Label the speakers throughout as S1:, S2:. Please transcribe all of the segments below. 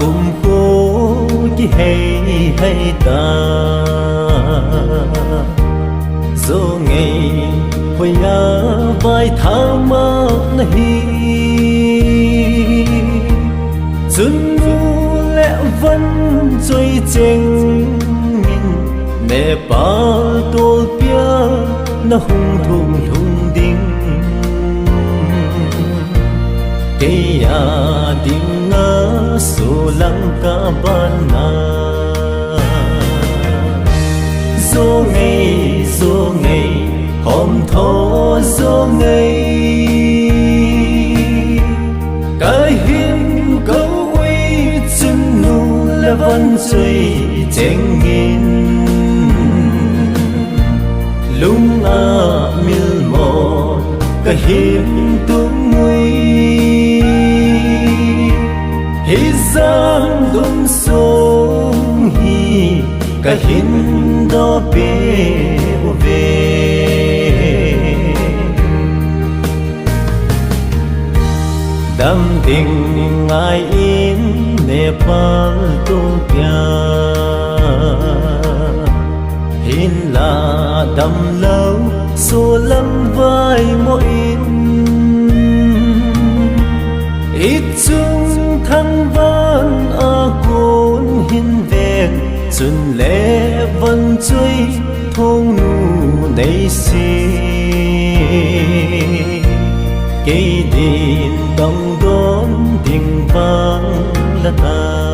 S1: cùng cố chỉ hay ta dỗ ngày hồi nhớ vai tháng mơ hi dưng nu lẽ vẫn trôi chênh mẹ ba tô bia nó hung thùng đinh cây tiếng ngỡ số lăng cả ban na dỗ ngày hôm thô dỗ ngày cái hiên câu uy chân nu là vẫn chơi chênh nghìn lung mil một cái hiên tung nguy hi giang đông sông hi cái hiên đó về đam tình ai in Nepal tu pia hin là đam lâu số lắm vai mỗi ít chung thăng văn côn hin ven xuân lệ vẫn chơi thôn nu đầy xì cây điện đông đón tiếng vang là ta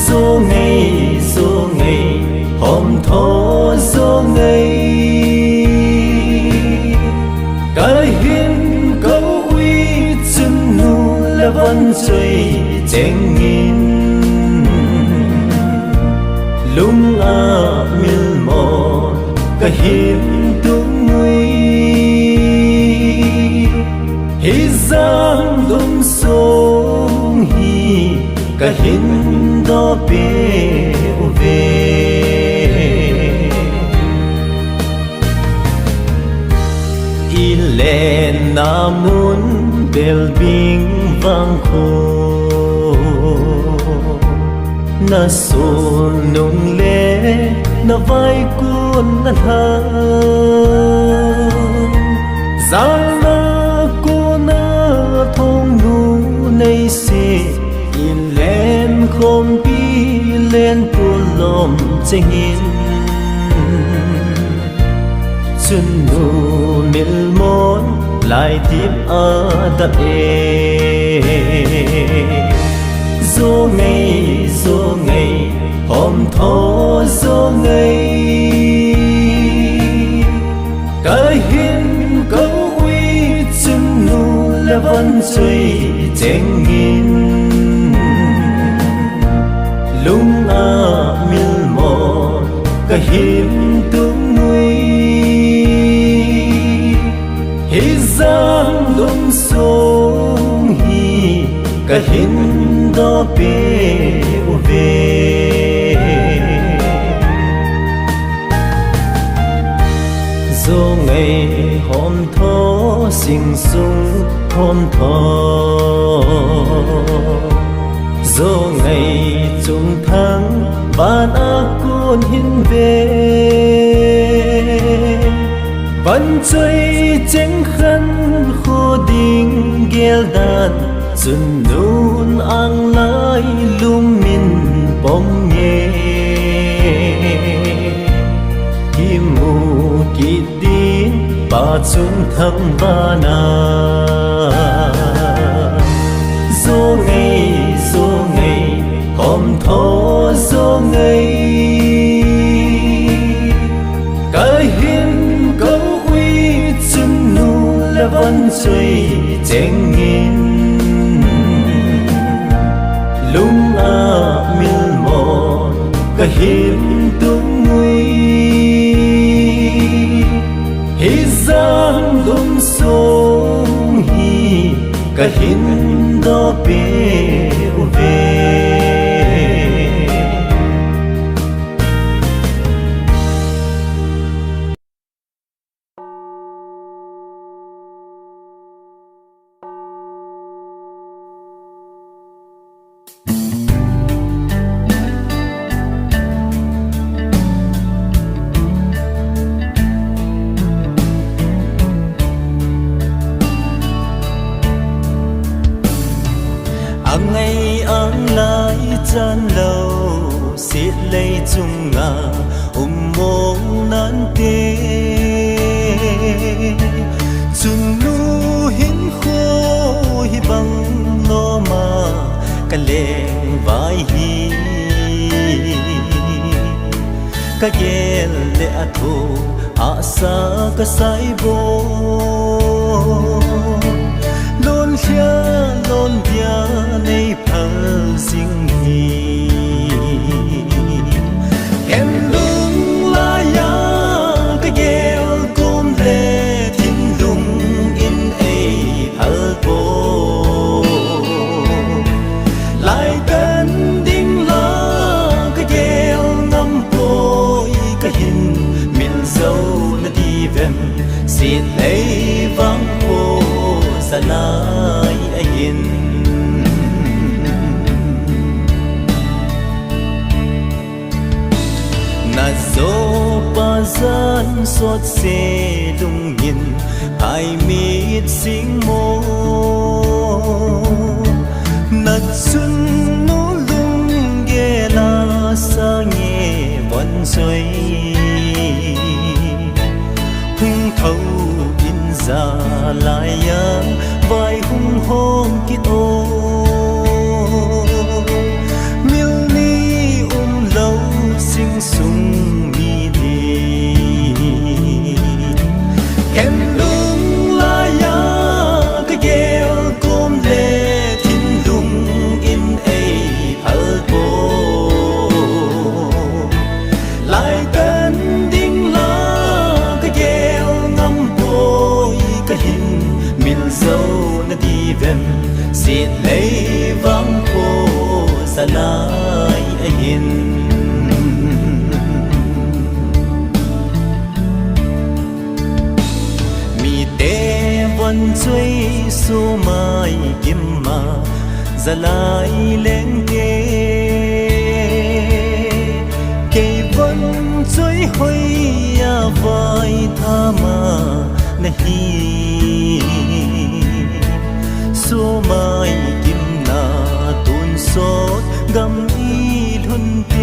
S1: dỗ ngày hôm thô dỗ ngày cái hiên câu uy chân nu là vẫn chơi chênh nghìn lung mil một cái hiên tung nguy hi giang đông sông hi cái hiên đó về lên namun bel bing vang khô na sol nung le na vai kun na ha giang na cô na thong nu nay se in lên không bi lên tu lom chênh in chân nu mil món lại tiếp đập dỗ ngày hôm thô dỗ ngày cái hiên câu uy chân nu là vẫn chơi chênh nghìn lung mil một cái hiên tung nguy hi giang đông sông hi cái hiên đó về dỗ ngày hôm thô sinh sung hôm thô dỗ ngày chung tháng ban côn hin về vẫn chơi chênh khăn khô đình ghel đàn xuân nôn ang lai lum min bom nhẹ kim mù kỳ tin ba chung thăng ba na dỗ ngày hôm thô dỗ ngày cái hiên câu uy chân nu là vẫn chơi chênh nghìn lung mil một cái hiên tung nguy hi giang đông sông hi cái hiên đó về hàng ngày áng lại chan lâu xiết lấy chung ngà mong nan tê chun nu hin khô hi bang lo ma ka leng vai hi ka gel le atho asa ka sai bo lon bia nei phal sing hi em lung la ya ka gel kom le thin lung in ei phal bo lại cần đinh la ka gel ngam bôi ka hin min dâu na đi vem xin lấy vang cô sa nai a hin na zo pa zan sot se lung yin ai mit sing mo na sun no lung ge la sa nghe bon soi hung thâu in ra lại ya vai hung hom ki ô miêu ni lâu sing sung mi đi em lung la ya ka gel kom le thin lung in ei phal bo lại cần đinh la ka gel ngam bôi ka hin min dâu na đi vem xin lấy vang cô sa nai a hinวันช่วยสู้ไม่กิมมาจะลายเล่งเกเกวันช่วยหอยยาไว้ทามานะฮีสู้ไม่กิมนาตุนสดกำอีลุนเต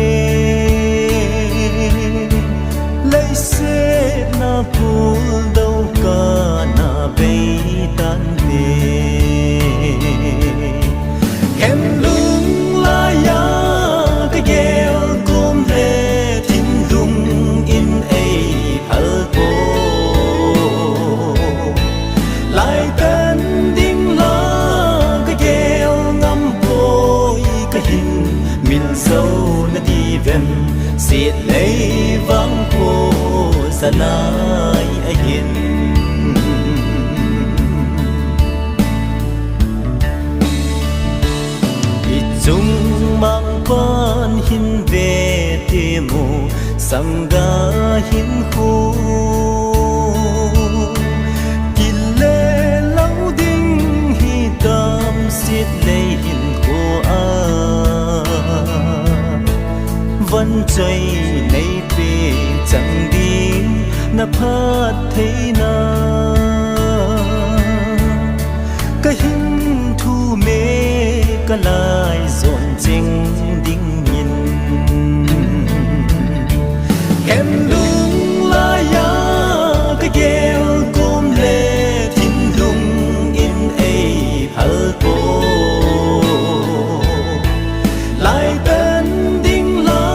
S1: เลยเสนาพูดเอากานาเบตันเดเข็มลุงลายากะเกลกุมเลทิ้งลุงอินเอพัลโกลายกันดิ้งลากะเกลงำโปยกะหินมินโซนาดีเวมเสียดเลยวังโพสนายอหินchung mang pan hin ve te mo sanga hin khu kille lau ding hi tam sit le hin ko a van chai nei pe chang din na phat thei na ka hin thu me ka lai zon jing ding yin em lung la ya ka gel kom le thin lung in ei phal po lai tan ding la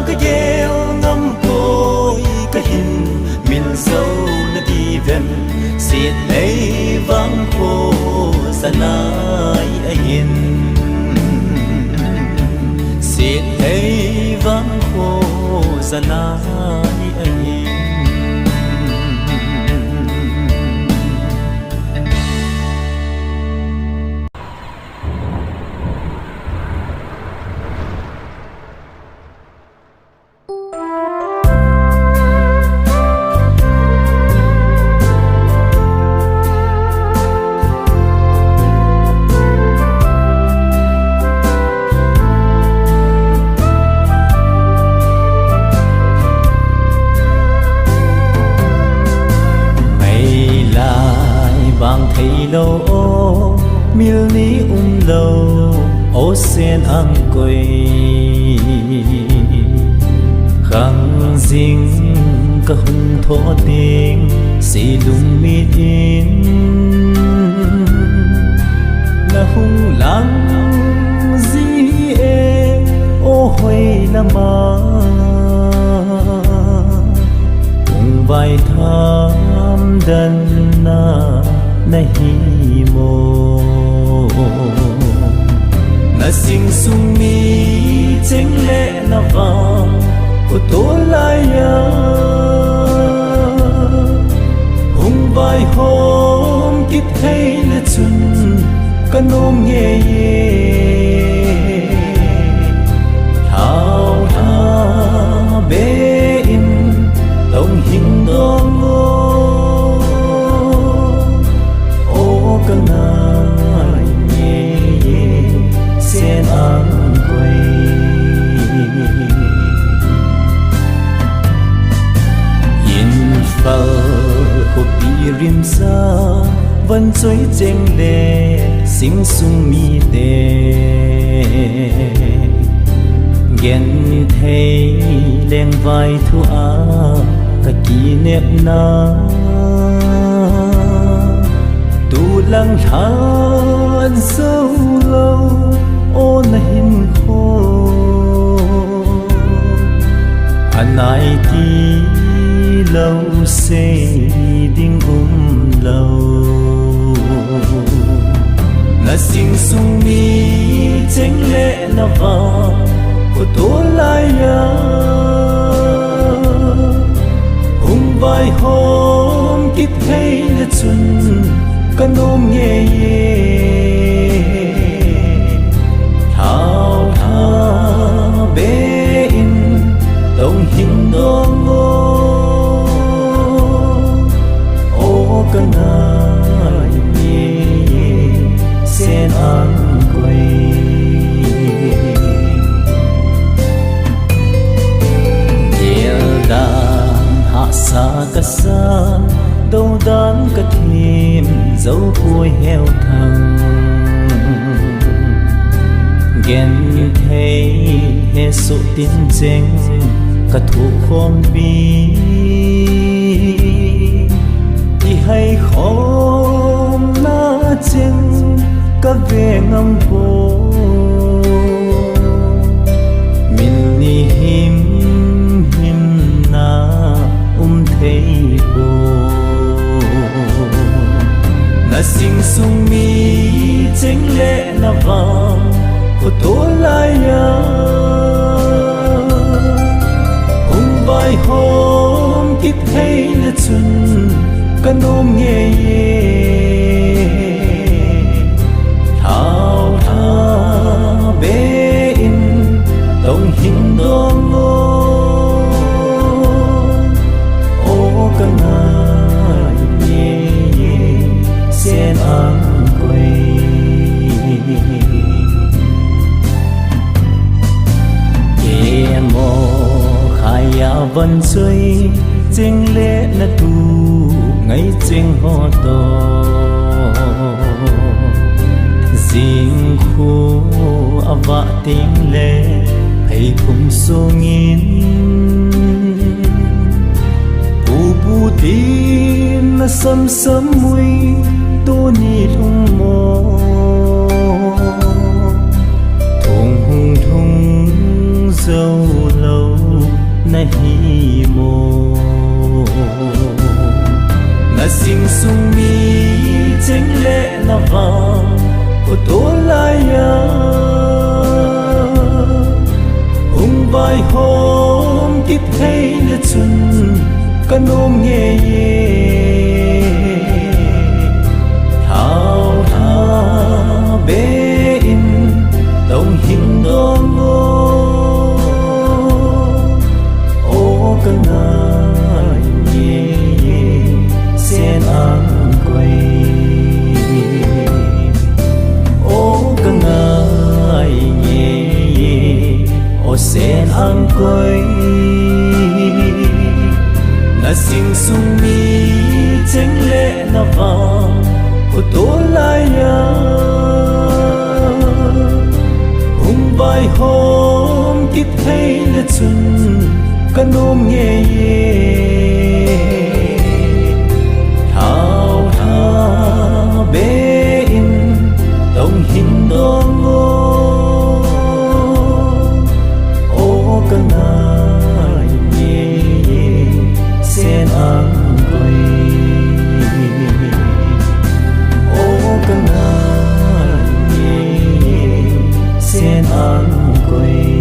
S1: ka gel ngam poi ka hin min sâu na đi vem xiết lấy vang po sa nai a hin sen ang quay khang dinh cả hung thọ tiếng xì lung mi in là hung lăng gì e ô hoài là mà hung vai tham đần na hi mô na sing sung mi cheng lệ na vang của tôi lại ya hung vai hôm kít hay là chun căn ôm nghe ye thao tha bê in tông hình đong ngô ô căn ai nghe sen ăn quay hộp đi rim xa vẫn trôi trên lệ sinh sung mi tê ghen thấy lên vai thu á cả kỷ niệm na tu lăng than sâu lâu ô na hin khô anh ai đi lâu sẽ đinh lâu là sinh sung mi chênh lệ na vàng của tôi lại ya hung vai hôm kít hay là chun căn ôm nghe ye thao tha bê in tông hình đong ngô căn ai nghe sen ăn quay nhiều đàn hạ xa cả xa đâu đàn cả thêm dấu cuối heo thăng ghen thấy hệ số tin chênh cả thủ khom bi hay khom na chênh cả về ngâm vô mình ni him him na thấy vô na sinh sung mi chênh lệ na vàng của tôi lại ya hung vai hôm kít hay là chun căn ôm nghe ye thao tha bê in tông hình đong ngô ô căn ai nghe sen ăn quay kê mô khai ya vẫn chơi chênh lệ na tu ngay trên hoa to riêng khu vạ tiếng lệ hay cùng số nghìn bu tin là sấm sấm mùi tô ni thung mô thùng hùng thùng dâu lâu na hi mô là sinh sung mi chênh lệ na vàng của tôi lại ya hung vai hôm kít hay là chun căn ôm nghe ye thao tha bê in tông hình đong ngô ô căn ai nghe sen ăn quay ô căn ai nghe ô sen ăn quay là sinh sung mi vai hôm kịp thấy là chun căn ôm nghe thao thao bê in đồng hình đô ngô ô căn ai nhé sen ăn quay ô căn ai nhé sen ăn quay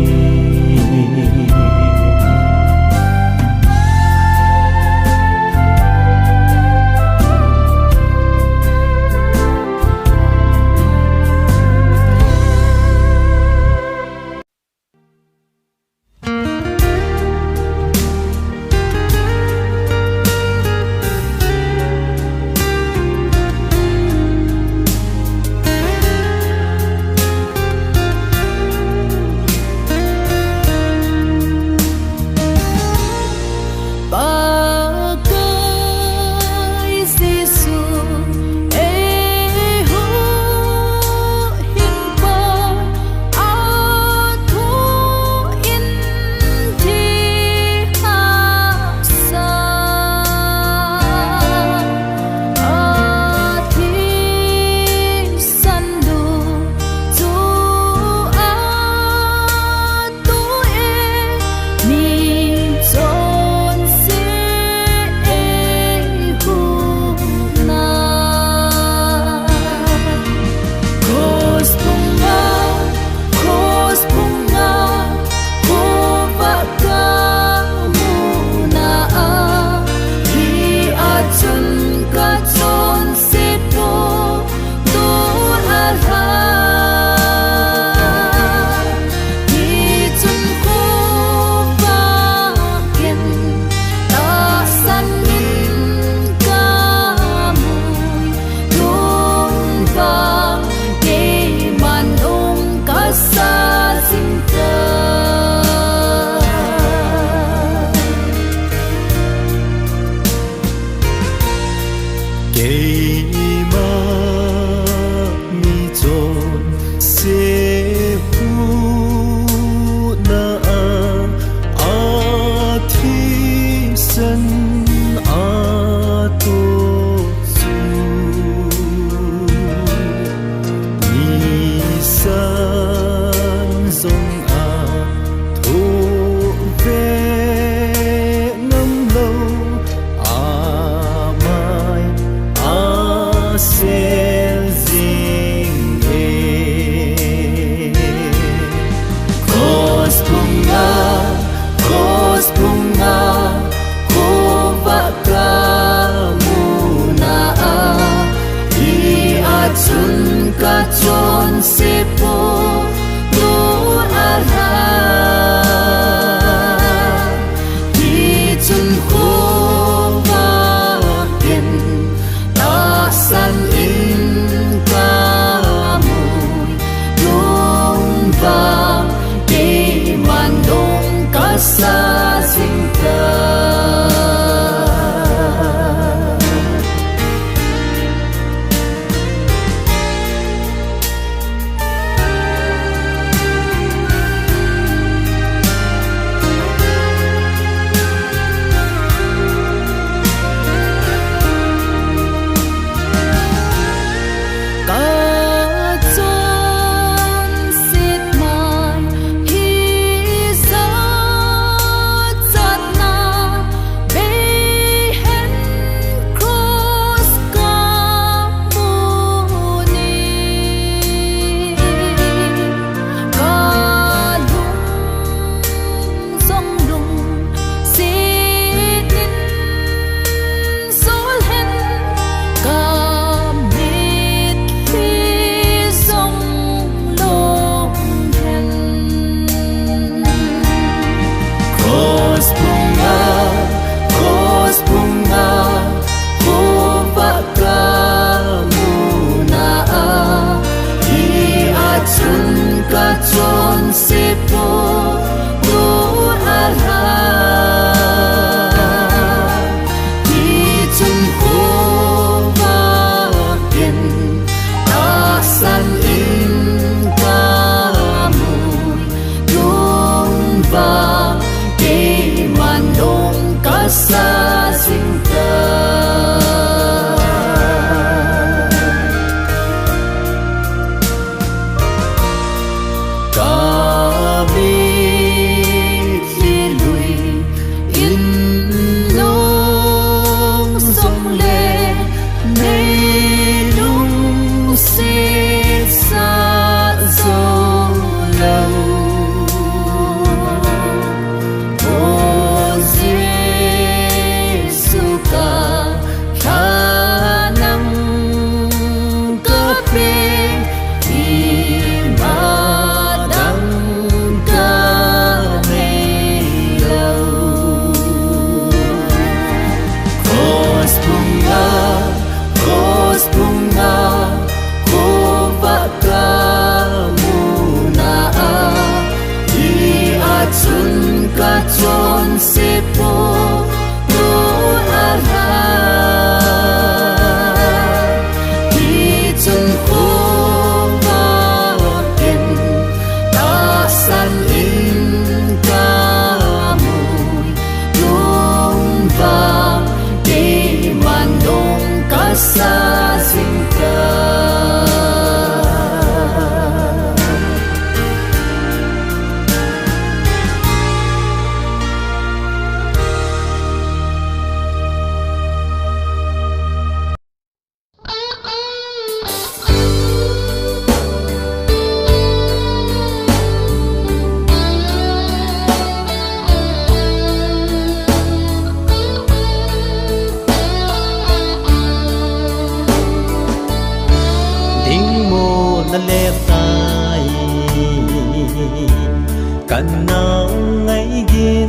S1: cần nào ngày ghiên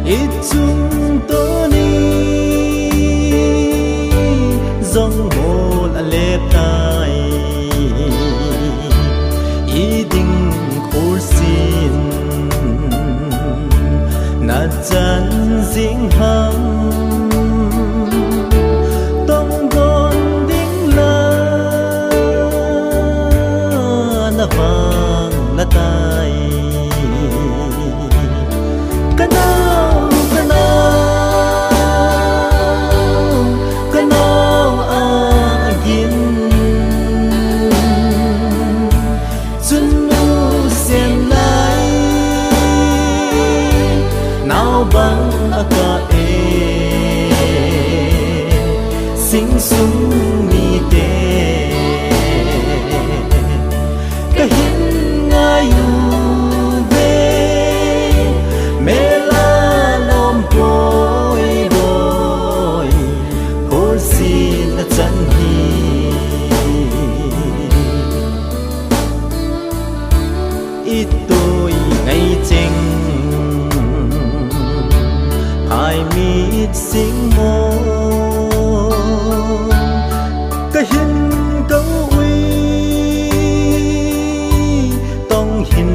S1: ít chung tố ni dòng mô là lép tai ý định khổ xin na chân dính hăng tông gòn đinh la na vang na tai kanao agin chunu xem lại nào băng aka sing sung mi te kahin ngayu ve mela lom boy boy khol sin na chan hi itoi ngày cheng ai mít sing mo kahin câu uy tông hin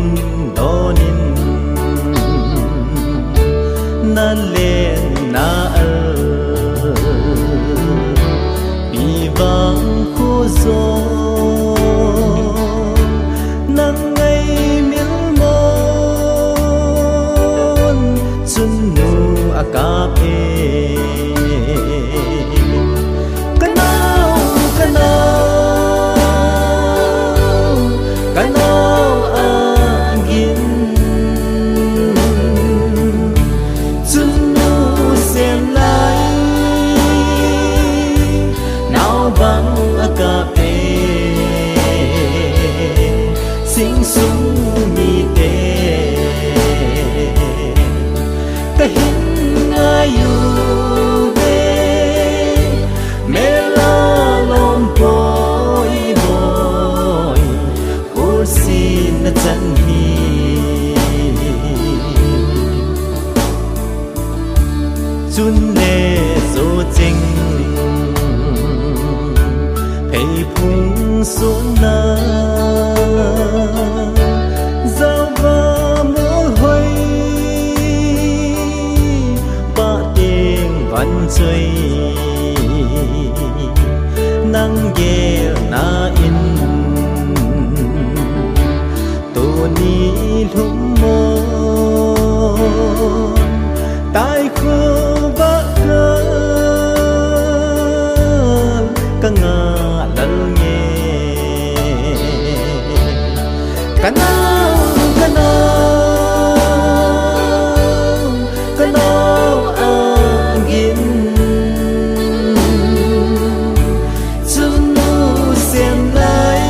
S1: đo nín na lên na bị vang khô gió nắng ngày miên mòn chân nu akape kanao agin chunu xem lại nào băng akape sing sung mi te kahin ngayu ve mela lom boy boy sin na chan hi chun le zo ching thei phung sun na giao va mô hoi ba tiếng văn chơi nang ye na in ni lung mo tai khô vỡ ca ngà lal nghe kanao agin chunu xem lại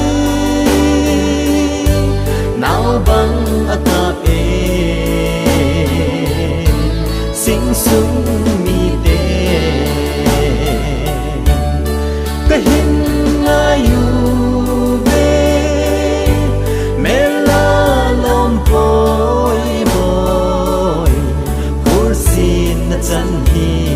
S1: nào băng akape sing sung mi te kahin ngayu ve mela lom boy boy khol sin na chan hi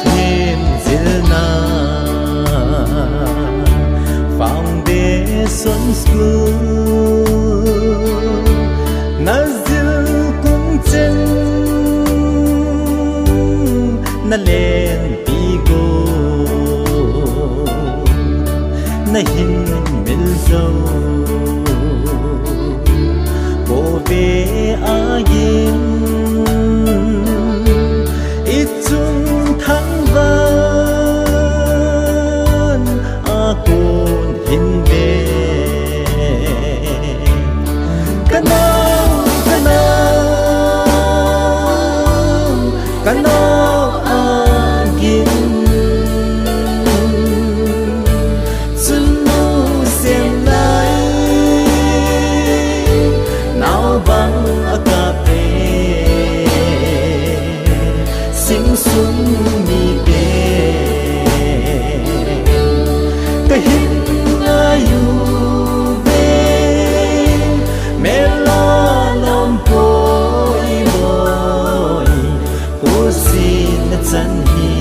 S1: thêm dil na foundation school na dil kum chen na len pigo na hin mil zo bo ve agin kanao agin chunu xem lại ก็หินอายุเบเมลาลำโพยบอยหัวสีนัดสันฮี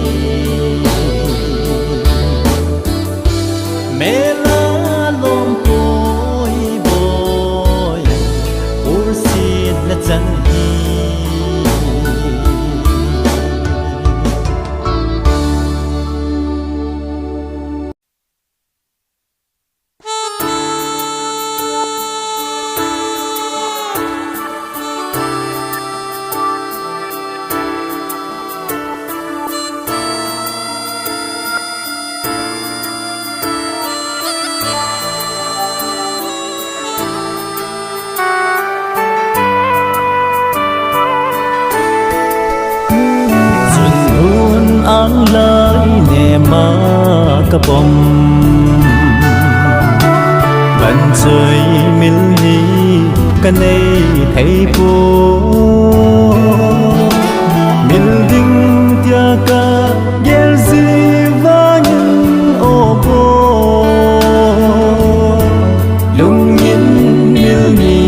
S1: เมลาลำโพยบอยหัวสีนัดสันฮีang lai ne ma ka bom ban chơi mil ni ka nei thei po mil ding tia ka gel zi va nhân o bo lung yin mil ni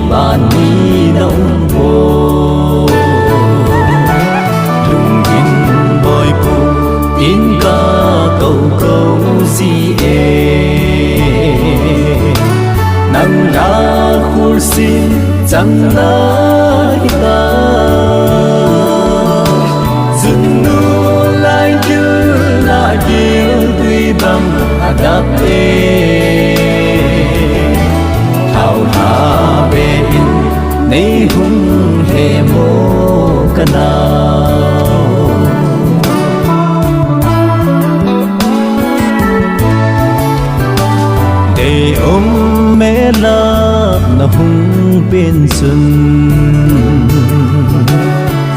S1: ban ni nong bo in ca câu câu gì nang na khur xin chẳng na ta dừng nu lại kêu tuy bằng adap thảo hà bê in nay hung he mo kana mẹ la na hung bên xuân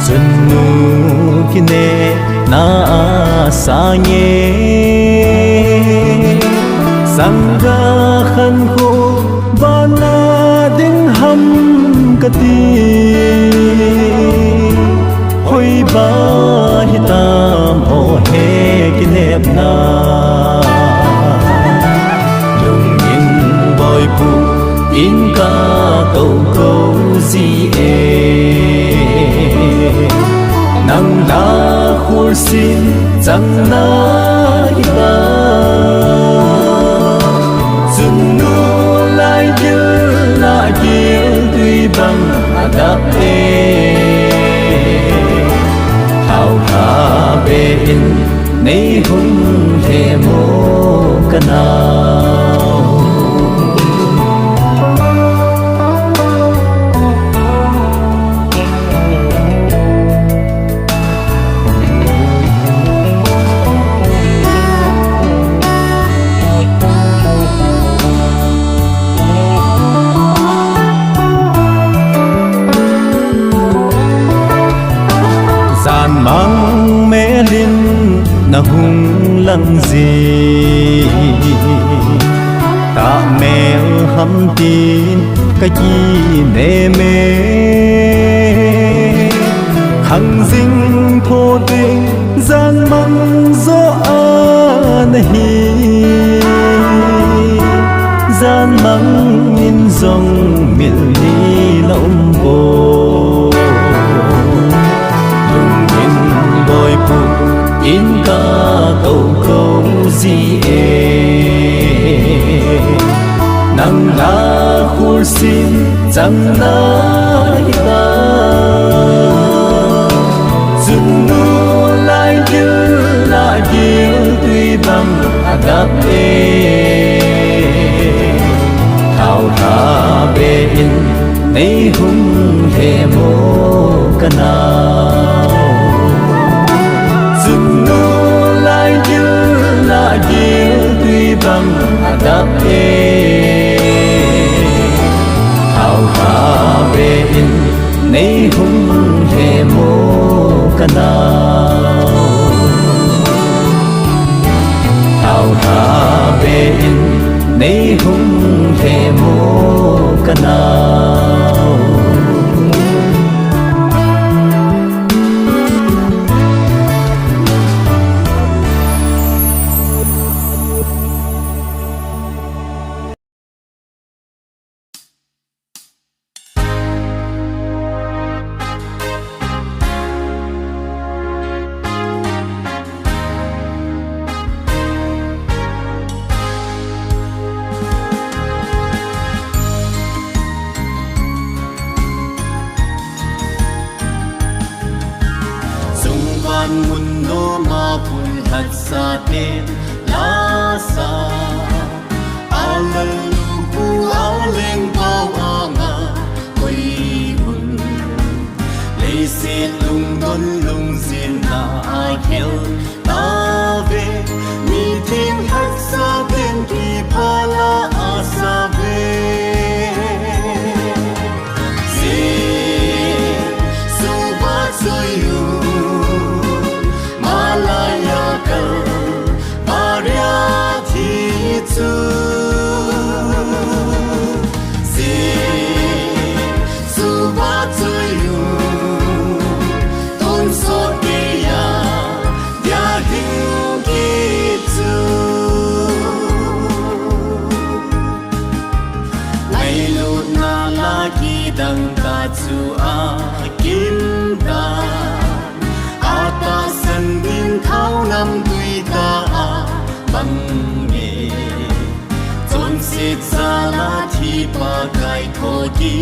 S1: xuân nu kine na sa nhé sang ga khan ko ba na ding ham ka ti hoi ba hitam ho he kine na in ca câu câu gì nang na khur xin chẳng na ta dừng nu lại kêu tuy bằng adap thảo hà bê in nay hung he mo kana mang mẹ linh na hung lăng gì ta mẹ hâm tin cái chi nề mê hằng dinh thô tình gian măng gió an hi gian măng in dòng miền đi lộng bồ in ca câu câu gì nang na khur xin chẳng na ta dừng nu lại kêu tuy bằng adap thảo hà bê in nay hung he mo kana tuy bằng adap thảo hà bê in nay hung he mo kana thảo hà bê in nay hung he mo kana khát xa tên lá xa ala lu a lên bao a nga quay hun lấy xin lung đón lung xin na ai kêu ta về mi thiên khát xa tên kỳ pa la a xa về dang ta chu a kim ta ata san din thau nam tui ta a bang nge chon se cha la thi pa kai tho ki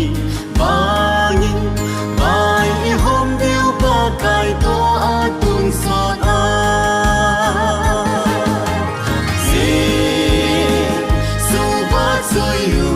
S1: bangin vai hom deu pa kai to a tun so a se so ba so you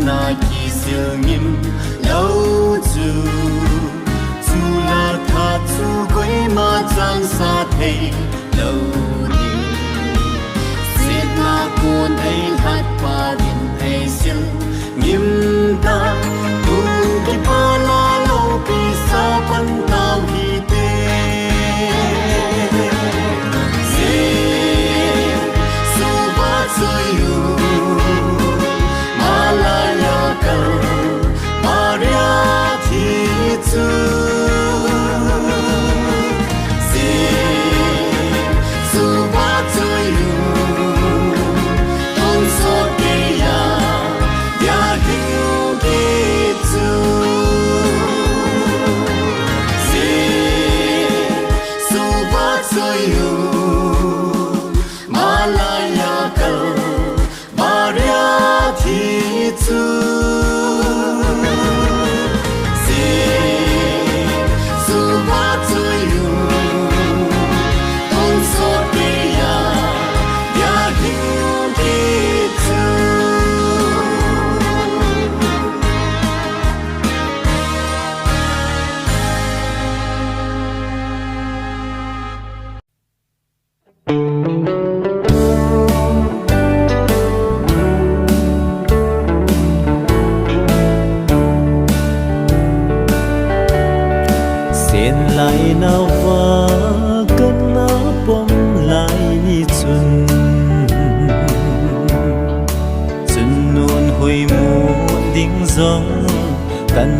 S1: na ki sil ngim lâu chu chu la tha chu goi ma chan sa thei lâu ni sit na kun ai hat pa din ai sil ngim ta tu ki pa la lo pi sa pan tao hi te se so ba so you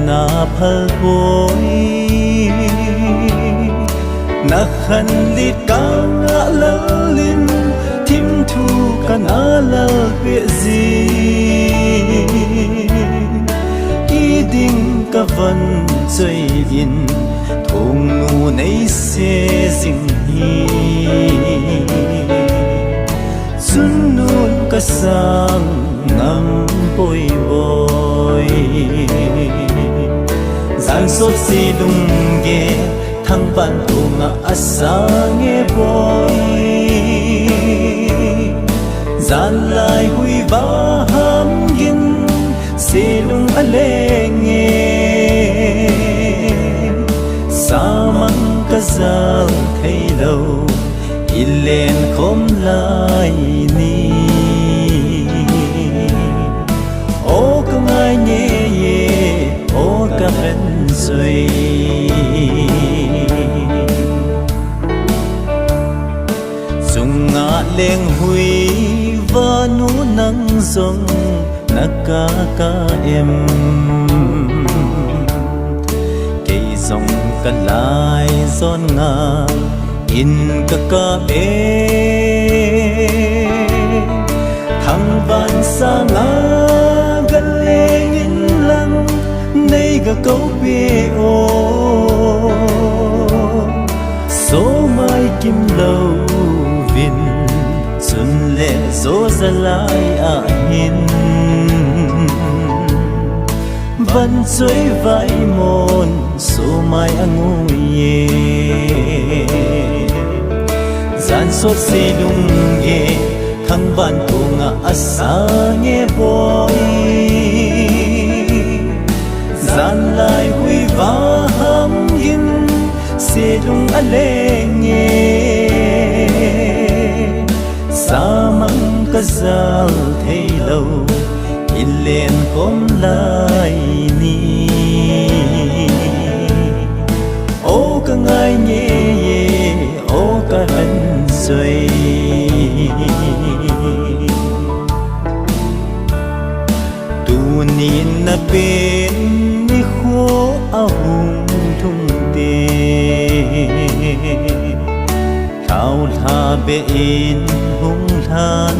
S1: na phal boy na khan lit ka la lin thim thu kan ala pe zi ki ding ka van chei in thong nu nei se sing hi sun nun ka sang ngam poi boy san sốt si lung ge thang ban tu nga asang e boy zan lai hui ba ham gin si lung aleng e samang ka zal thei lo ilen khom lai ni o ka ngai ne ye o ka ren rồi dùng ngã lên hui và nụ nắng rong ca em cây dòng cả lại giòn ngà in ca bê thằng van xa ngà gần lên in lăng nay ga câu bê ô số mai kim lâu vin xuân lệ dỗ ra lại hin vẫn dưới vai môn số mai ngồi ye gian sốt xe đung ye thăng van cô ngã asa nghe boy gian lại huy va ham hin xe đung ale nghe sa măng ca zal thấy lâu in lên hôm lại ni ô ca ngai nhẹ ô ca hân rồi tu nín na bên ni khô a hùng thung tê thao tha bê in hung than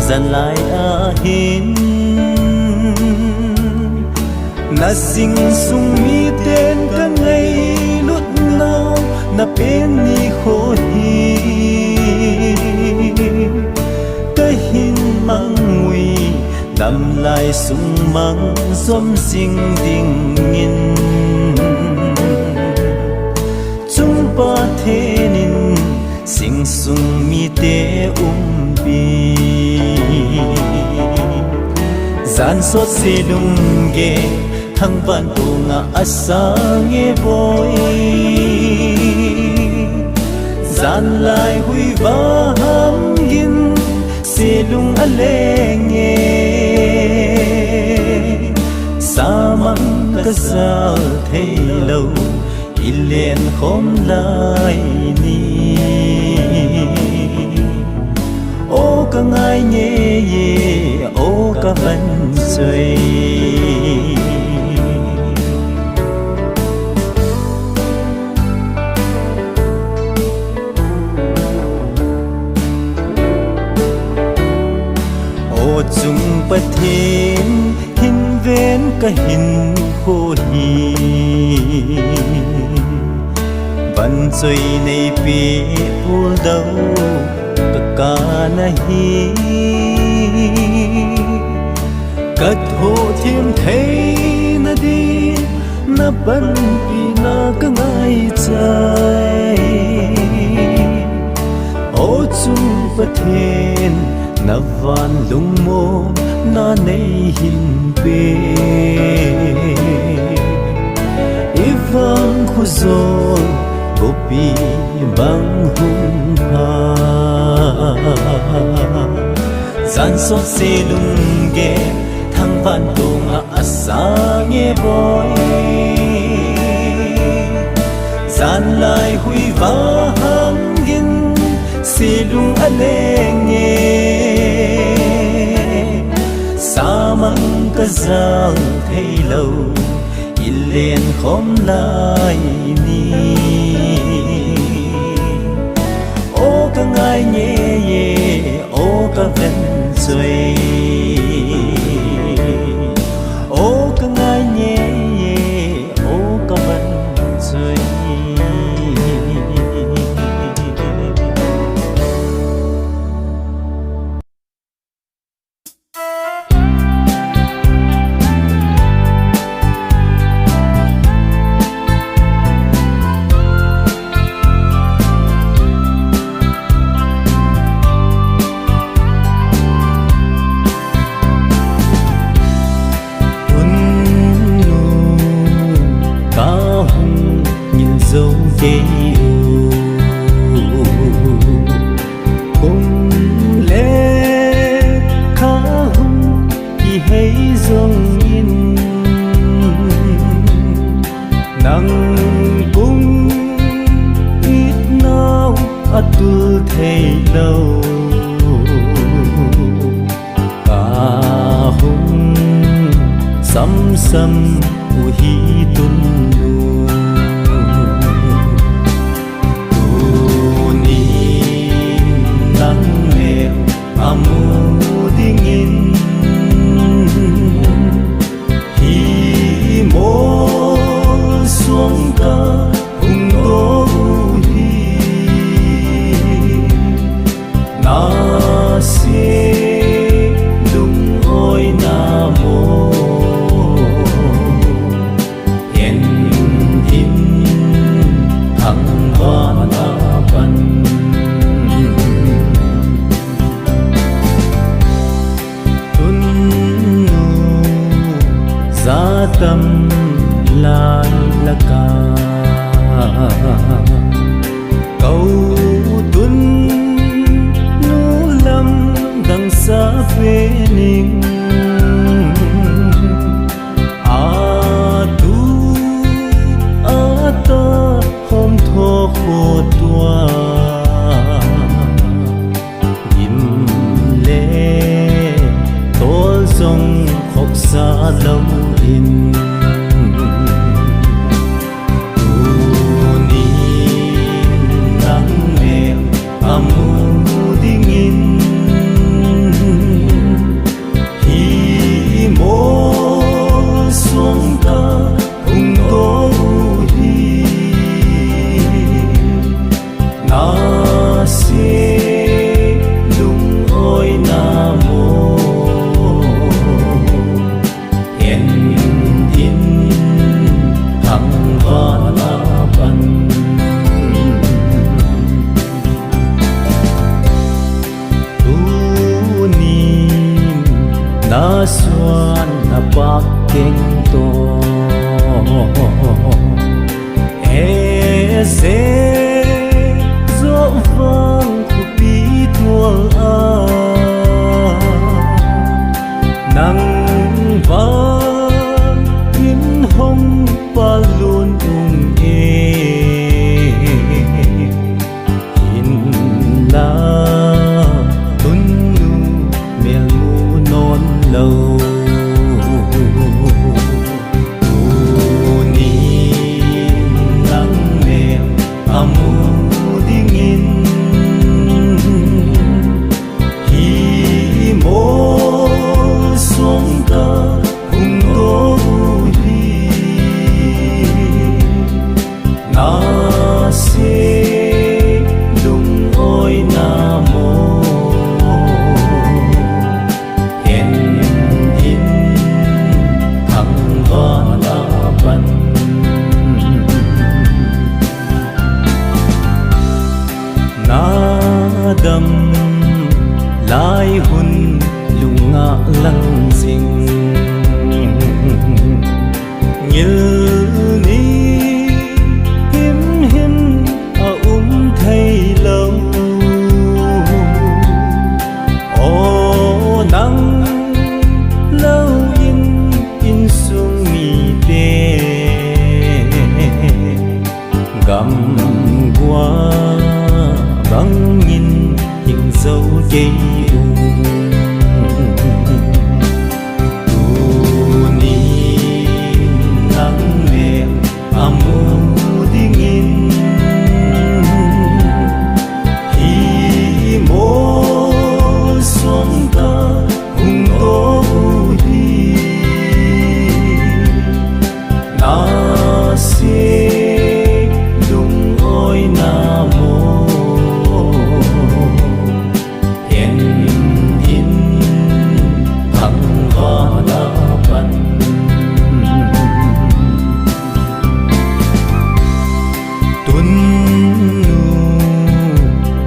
S1: dần lại a hin na sing sung mi tên ka ngày lút nào na bên ni khô hi ka hin mang ngui đâm lại sung mang xóm sinh đình nghìn chung ba thế nín sing sung mi te bi gian sốt xe lung ghê thăng van cô ngã asa nghe boy gian lại huy va ham gin xe lung ale nghe sa măng ca sao thấy lâu in lên khóm lại ni ô ca ngai nhẹ ye ô ca vẫn rơi ô chung bất thiên hin ven ca hin khô hi vẫn rơi này bị buồn đâu cả na hi cất hồ thiên thấy na đi na bắn vì na cả ngày trái ô chung bất thiên na van lung mô na nei hin pe ivang khuzol gopi bang hun ha gian sốt xe lung ghê thăng van cô ngã asa nghe boy gian lại huy va ham gin xe lung ale nghe sa măng ca zal thấy lâu in lên khóm lại ni ô ca ngai nhẹ ye ô ca vẫn rơi ô ca ngai nhẹ ye ô ca vẫn rơi atul thấy lâu cả hôm sâm u hi tun nu tu ni nắng mèo amu dingin hi mo xuống ca hùng đô hi na se đúng ôi na mô yên hin thăng hoa na văn tun nu gia tâm lai la ca câu tuân nu lâm đằng xa phê ninh a tu a ta hôm thô khô tua im lệ tố dòng khóc xa lâu in na xuân na bạc kinh to e se gió vang của bi thua a nắng vang in hồng pa luôn ung e in la lâu tu ni nắng mèo amu dingin hi mo xuống ca hùng đô hi na se đúng ôi na mô đâm lai hun lunga lăng dinh như ni hiếm hiếm thay lâu ô nắng lâu in sung mi tê gầm qua vắng nhìn những dấu dây tu ni nắng mèo amu dingin hi mo xuống ca hùng đô hi na se đúng ôi na mô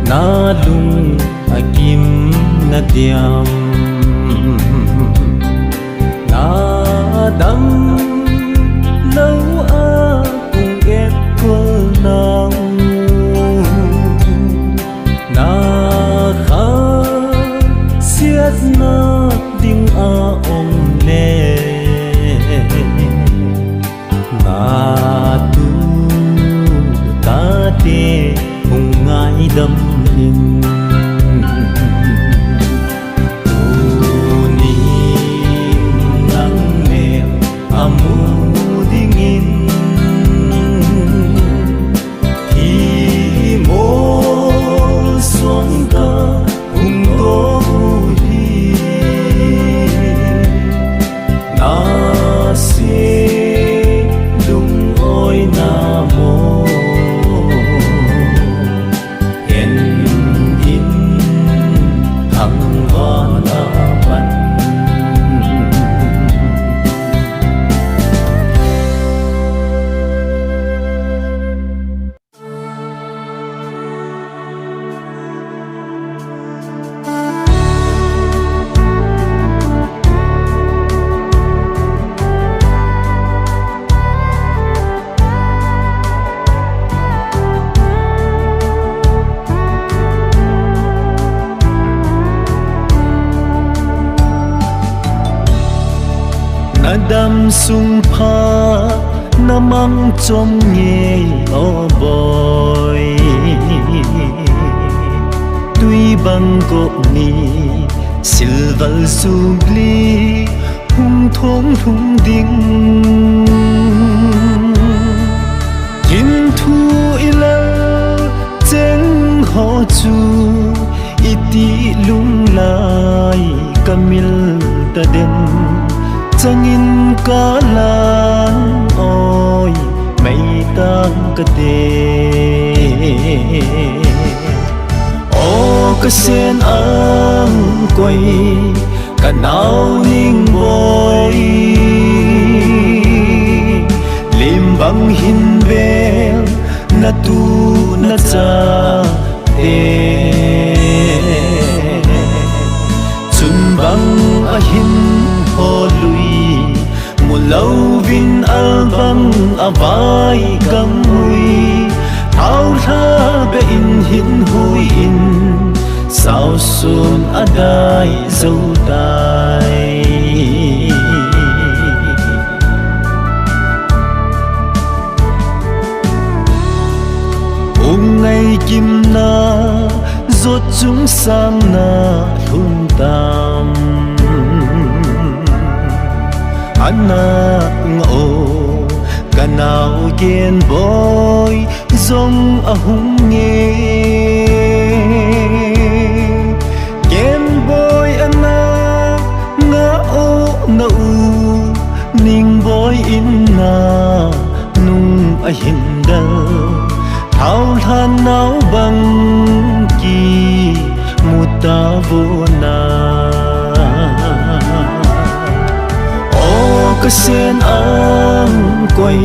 S1: na lung akim na diam na dam lâu a cùng ghét cô nàng na kha siết na ding a ong le na tu ta te hùng ngai đâm in tu ni nắng mèo bôi na mô yên in thăng hoa na văn đam sung pha namang chom nghe o boy tuy bang go ni silver subli hung thong hung ding kim thu ila cheng ho chu iti lung lai kamil ta den changin ka lan oi mai tang ka te o ka sen ang koi ka nau ning boy lim bang hin bel na tu na cha te chun bang a hin ho lui mulau vin albang avai gam hui thau tha be in hin hui in sao sun adai dâu tai ngày kim na rốt chúng sang na thun tam anna ngô kanao gen boy zong ahung nghe gen boy anna nga o na u ning boy inna nung ahindal thao than náo băng kỳ muta vô na o ka sen ang quay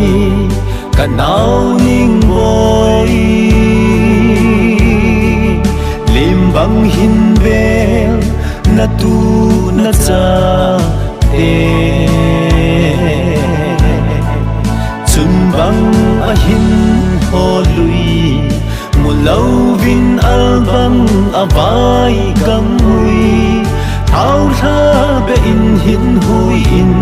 S1: ka náo ning boy lim băng hin bel na tu na cha te chun băng a hin ho lui mulau vin albang avai gam hui thau tha be in hin hui in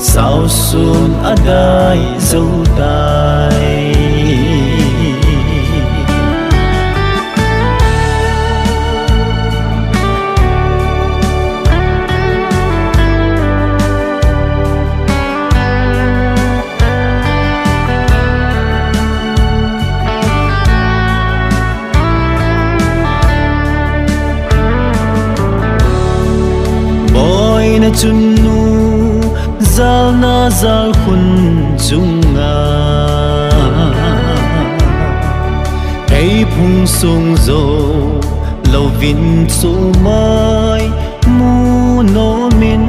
S1: sao sun adai dâu tai na chun nu zal na zal khun chunga ei phung sung zo lo vin su mai mu no min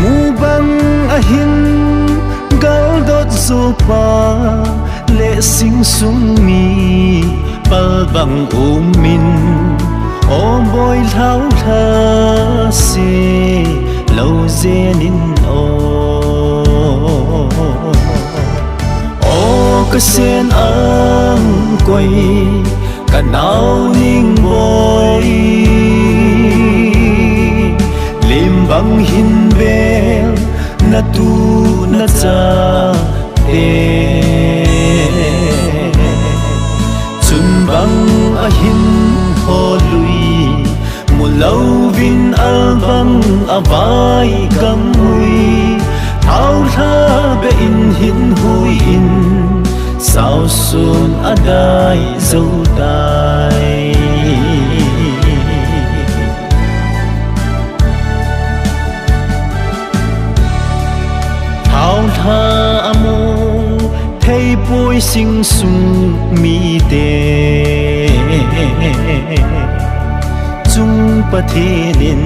S1: mu bang a hin gal dot zo pa le sing sung mi pal bang min o boy thao tha se lâu zenin o ka sen ang quay ka nau ning boy lim bang hin bel na tu na cha te chun bang a hin ho lui mulau vin albang avai gam hui thau tha be in hin hui in sao sun adai dâu tai hoi sing sung mi te chung pathenin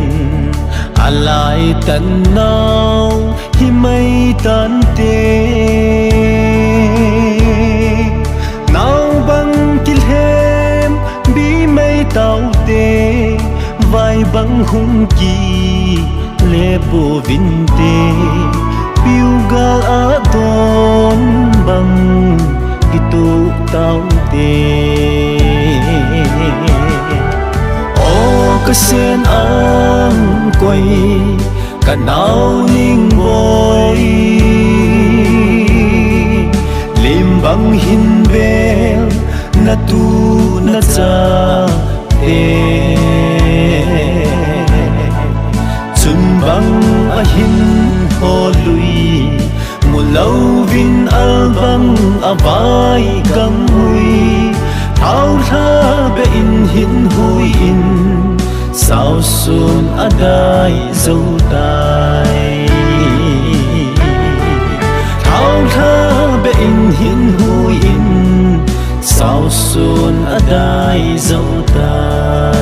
S1: alai tan nau hi mai tan te nau bang kil hem bi mai tau te vai bang hung ki le po vin te piu gal a don bang gitu tau te o ka sen ang koi ka nau ning boy lim bang hin vel na tu na cha te chun bang a hin ho lui mulau vin al bang avai gam hui thau tha be in hin hui in sao sun adai dâu tai thau tha be in hin hui in sao sun adai dâu tai